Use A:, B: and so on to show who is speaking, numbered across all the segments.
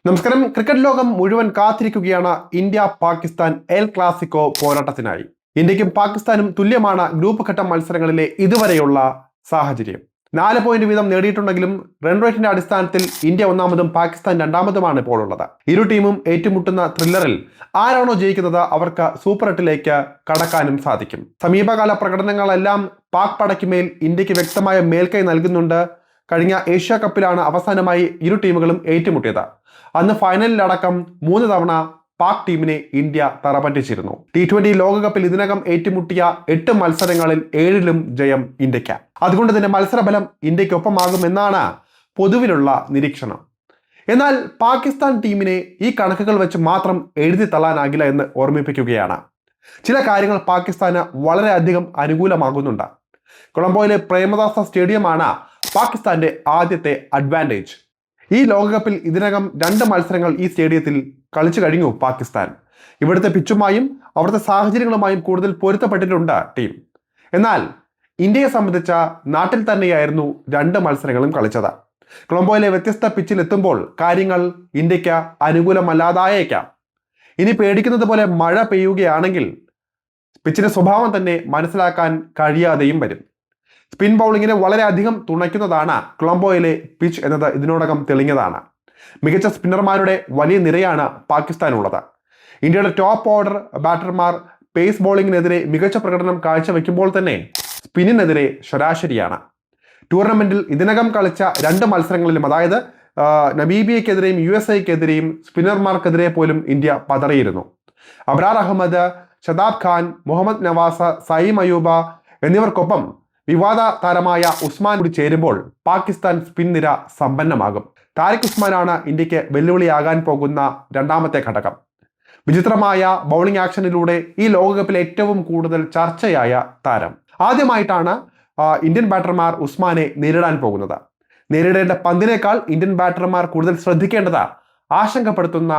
A: നമസ്കാരം. ക്രിക്കറ്റ് ലോകം മുഴുവൻ കാത്തിരിക്കുകയാണ് ഇന്ത്യ പാകിസ്ഥാൻ എൽ ക്ലാസിക്കോ പോരാട്ടത്തിനായി. ഇന്ത്യക്കും പാകിസ്ഥാനും തുല്യമാണ് ഗ്രൂപ്പ് ഘട്ട മത്സരങ്ങളിലെ ഇതുവരെയുള്ള സാഹചര്യം. 4 പോയിന്റ് വീതം നേടിയിട്ടുണ്ടെങ്കിലും റൺ റേറ്റിന്റെ അടിസ്ഥാനത്തിൽ ഇന്ത്യ ഒന്നാമതും പാകിസ്ഥാൻ രണ്ടാമതുമാണ് ഇപ്പോൾ ഉള്ളത്. ഇരു ടീമും ഏറ്റുമുട്ടുന്ന ത്രില്ലറിൽ ആരാണോ ജയിക്കുന്നത് അവർക്ക് സൂപ്പർ 8ലേക്ക് കടക്കാനും സാധിക്കും. സമീപകാല പ്രകടനങ്ങളെല്ലാം പാക് പടയ്ക്കുമേൽ ഇന്ത്യക്ക് വ്യക്തമായ മേൽക്കൈ നൽകുന്നുണ്ട്. കഴിഞ്ഞ ഏഷ്യ കപ്പിലാണ് അവസാനമായി ഇരു ടീമുകളും ഏറ്റുമുട്ടിയത്. അന്ന് ഫൈനലിലടക്കം 3 തവണ പാക് ടീമിനെ ഇന്ത്യ തറപറ്റിച്ചിരുന്നു. T20 ലോകകപ്പിൽ ഇതിനകം ഏറ്റുമുട്ടിയ 8 മത്സരങ്ങളിൽ 7ലും ജയം ഇന്ത്യക്ക്. അതുകൊണ്ട് തന്നെ മത്സരഫലം ഇന്ത്യക്കൊപ്പമാകുമെന്നാണ് പൊതുവിലുള്ള നിരീക്ഷണം. എന്നാൽ പാകിസ്ഥാൻ ടീമിനെ ഈ കണക്കുകൾ വെച്ച് മാത്രം എഴുതി തള്ളാനാകില്ല എന്ന് ഓർമ്മിപ്പിക്കുകയാണ്. ചില കാര്യങ്ങൾ പാകിസ്ഥാന് വളരെയധികം അനുകൂലമാകുന്നുണ്ട്. കൊളംബോയിലെ പ്രേമദാസ സ്റ്റേഡിയമാണ് പാകിസ്ഥാന്റെ ആദ്യത്തെ അഡ്വാൻറ്റേജ്. ഈ ലോകകപ്പിൽ ഇതിനകം 2 മത്സരങ്ങൾ ഈ സ്റ്റേഡിയത്തിൽ കളിച്ചു കഴിഞ്ഞു പാകിസ്ഥാൻ. ഇവിടുത്തെ പിച്ചുമായും അവിടുത്തെ സാഹചര്യങ്ങളുമായും കൂടുതൽ പൊരുത്തപ്പെട്ടിട്ടുണ്ട് ടീം. എന്നാൽ ഇന്ത്യയെ സംബന്ധിച്ച നാട്ടിൽ തന്നെയായിരുന്നു 2 മത്സരങ്ങളും കളിച്ചത്. കൊളംബോയിലെ വ്യത്യസ്ത പിച്ചിൽ എത്തുമ്പോൾ കാര്യങ്ങൾ ഇന്ത്യക്ക് അനുകൂലമല്ലാതായേക്കാം. ഇനി പേടിക്കുന്നത് പോലെ മഴ പെയ്യുകയാണെങ്കിൽ പിച്ചിന്റെ സ്വഭാവം തന്നെ മനസ്സിലാക്കാൻ കഴിയാതെയും വരും. സ്പിൻ ബൗളിങ്ങിനെ വളരെയധികം തുണയ്ക്കുന്നതാണ് കൊളംബോയിലെ പിച്ച് എന്നത് ഇതിനോടകം തെളിഞ്ഞതാണ്. മികച്ച സ്പിന്നർമാരുടെ വലിയ നിരയാണ് പാകിസ്ഥാനുള്ളത്. ഇന്ത്യയുടെ ടോപ്പ് ഓർഡർ ബാറ്റർമാർ പേസ് ബോളിങ്ങിനെതിരെ മികച്ച പ്രകടനം കാഴ്ചവെക്കുമ്പോൾ തന്നെ സ്പിന്നിനെതിരെ ശരാശരിയാണ്. ടൂർണമെന്റിൽ ഇതിനകം കളിച്ച 2 മത്സരങ്ങളിലും, അതായത് നമീബിയക്കെതിരെയും USA-ക്കെതിരെയും സ്പിന്നർമാർക്കെതിരെ പോലും ഇന്ത്യ പതറിയിരുന്നു. അബ്രാർ അഹമ്മദ്, ഷദാബ് ഖാൻ, മുഹമ്മദ് നവാസ, സയീം അയൂബ എന്നിവർക്കൊപ്പം വിവാദ താരമായ ഉസ്മാൻ കൂടി ചേരുമ്പോൾ പാകിസ്ഥാൻ സ്പിൻ നിര സമ്പന്നമാകും. താരിഖ് ഉസ്മാനാണ് ഇന്ത്യക്ക് വെല്ലുവിളിയാകാൻ പോകുന്ന രണ്ടാമത്തെ ഘടകം. വിചിത്രമായ ബൗളിംഗ് ആക്ഷനിലൂടെ ഈ ലോകകപ്പിൽ ഏറ്റവും കൂടുതൽ ചർച്ചയായ താരം. ആദ്യമായിട്ടാണ് ഇന്ത്യൻ ബാറ്റർമാർ ഉസ്മാനെ നേരിടാൻ പോകുന്നത്. നേരിടേണ്ട പന്തിനേക്കാൾ ഇന്ത്യൻ ബാറ്റർമാർ കൂടുതൽ ശ്രദ്ധിക്കേണ്ടത് ആശങ്കപ്പെടുത്തുന്ന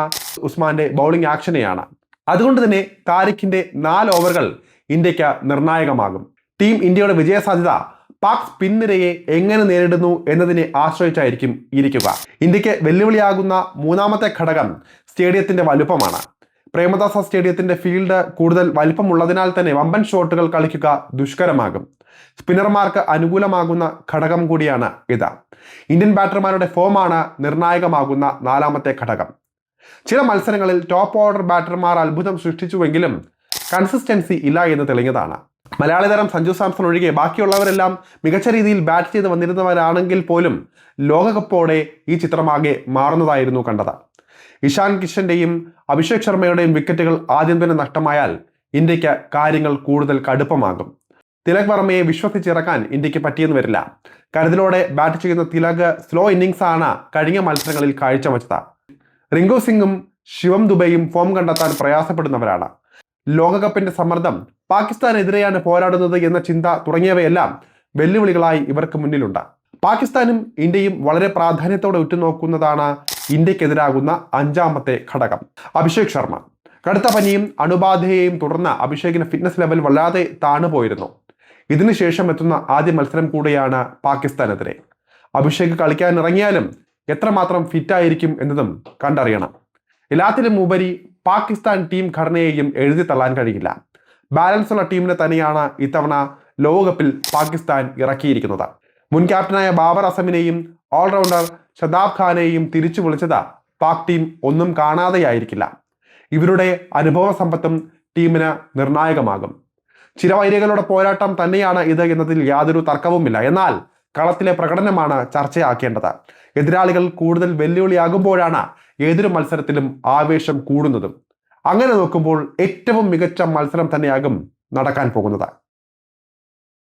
A: ഉസ്മാന്റെ ബൗളിംഗ് ആക്ഷനെയാണ്. അതുകൊണ്ട് തന്നെ താരിഖിന്റെ 4 ഓവറുകൾ ഇന്ത്യക്ക് നിർണായകമാകും. ടീം ഇന്ത്യയുടെ വിജയസാധ്യത പാക് സ്പിൻ നിരയെ എങ്ങനെ നേരിടുന്നു എന്നതിനെ ആശ്രയിച്ചായിരിക്കും ഇരിക്കുക. ഇന്ത്യക്ക് വെല്ലുവിളിയാകുന്ന മൂന്നാമത്തെ ഘടകം സ്റ്റേഡിയത്തിന്റെ വലുപ്പമാണ്. പ്രേമദാസ സ്റ്റേഡിയത്തിന്റെ ഫീൽഡ് കൂടുതൽ വലിപ്പമുള്ളതിനാൽ തന്നെ വമ്പൻ ഷോട്ടുകൾ കളിക്കുക ദുഷ്കരമാകും. സ്പിന്നർമാർക്ക് അനുകൂലമാകുന്ന ഘടകം കൂടിയാണ് ഇത്. ഇന്ത്യൻ ബാറ്റർമാരുടെ ഫോമാണ് നിർണായകമാകുന്ന 4ാമത്തെ ഘടകം. ചില മത്സരങ്ങളിൽ ടോപ്പ് ഓർഡർ ബാറ്റർമാർ അത്ഭുതം സൃഷ്ടിച്ചുവെങ്കിലും കൺസിസ്റ്റൻസി ഇല്ല എന്ന് തെളിഞ്ഞതാണ്. മലയാളി താരം സഞ്ജു സാംസൺ ഒഴികെ ബാക്കിയുള്ളവരെല്ലാം മികച്ച രീതിയിൽ ബാറ്റ് ചെയ്ത് വന്നിരുന്നവരാണെങ്കിൽ പോലും ലോകകപ്പോടെ ഈ ചിത്രമാകെ മാറുന്നതായിരുന്നു കണ്ടത്. ഇഷാൻ കിഷന്റെയും അഭിഷേക് ശർമ്മയുടെയും വിക്കറ്റുകൾ ആദ്യം തന്നെ നഷ്ടമായാൽ ഇന്ത്യക്ക് കാര്യങ്ങൾ കൂടുതൽ കടുപ്പമാകും. തിലക് വർമ്മയെ വിശ്വസിച്ചിറക്കാൻ ഇന്ത്യക്ക് പറ്റിയെന്ന് വരില്ല. കരുതലോടെ ബാറ്റ് ചെയ്യുന്ന തിലക് സ്ലോ ഇന്നിംഗ്സ് ആണ് കഴിഞ്ഞ മത്സരങ്ങളിൽ കാഴ്ചവെച്ചത്. റിങ്കു സിംഗും ശിവം ദുബൈയും ഫോം കണ്ടെത്താൻ പ്രയാസപ്പെടുന്നവരാണ്. ലോകകപ്പിന്റെ സമ്മർദ്ദം, പാകിസ്ഥാനെതിരെയാണ് പോരാടുന്നത് എന്ന ചിന്ത തുടങ്ങിയവയെല്ലാം വെല്ലുവിളികളായി ഇവർക്ക് മുന്നിലുണ്ട്. പാകിസ്ഥാനും ഇന്ത്യയും വളരെ പ്രാധാന്യത്തോടെ ഉറ്റുനോക്കുന്നതാണ് ഇന്ത്യക്കെതിരാകുന്ന 5ാമത്തെ ഘടകം. അഭിഷേക് ശർമ്മ. കടുത്ത പനിയും അണുബാധയെയും തുടർന്ന് അഭിഷേകിന് ഫിറ്റ്നസ് ലെവൽ വല്ലാതെ താണുപോയിരുന്നു. ഇതിനുശേഷം എത്തുന്ന ആദ്യ മത്സരം കൂടെയാണ് പാകിസ്ഥാനെതിരെ. അഭിഷേക് കളിക്കാൻ ഇറങ്ങിയാലും എത്രമാത്രം ഫിറ്റായിരിക്കും എന്നതും കണ്ടറിയണം. എല്ലാത്തിലും ഉപരി പാകിസ്ഥാൻ ടീം ഘടനയെയും എഴുതി തള്ളാൻ കഴിയില്ല. ബാലൻസ് ഉള്ള ടീമിനെ തന്നെയാണ് ഇത്തവണ ലോകകപ്പിൽ പാകിസ്ഥാൻ ഇറക്കിയിരിക്കുന്നത്. മുൻ ക്യാപ്റ്റനായ ബാബർ അസമിനെയും ഓൾറൗണ്ടർ ഷദാബ് ഖാനെയും തിരിച്ചു വിളിച്ചത് പാക് ടീം ഒന്നും കാണാതെയായിരിക്കില്ല. ഇവരുടെ അനുഭവ സമ്പത്തും ടീമിന് നിർണായകമാകും. ചിരവൈരികളുടെ പോരാട്ടം തന്നെയാണ് ഇത് എന്നതിൽ യാതൊരു തർക്കവുമില്ല. എന്നാൽ കളത്തിലെ പ്രകടനമാണ് ചർച്ചയാക്കേണ്ടത്. എതിരാളികൾ കൂടുതൽ വെല്ലുവിളിയാകുമ്പോഴാണ് ഏതൊരു മത്സരത്തിലും ആവേശം കൂടുന്നതും. അങ്ങനെ നോക്കുമ്പോൾ ഏറ്റവും മികച്ച മത്സരം തന്നെയാകും നടക്കാൻ പോകുന്നത്.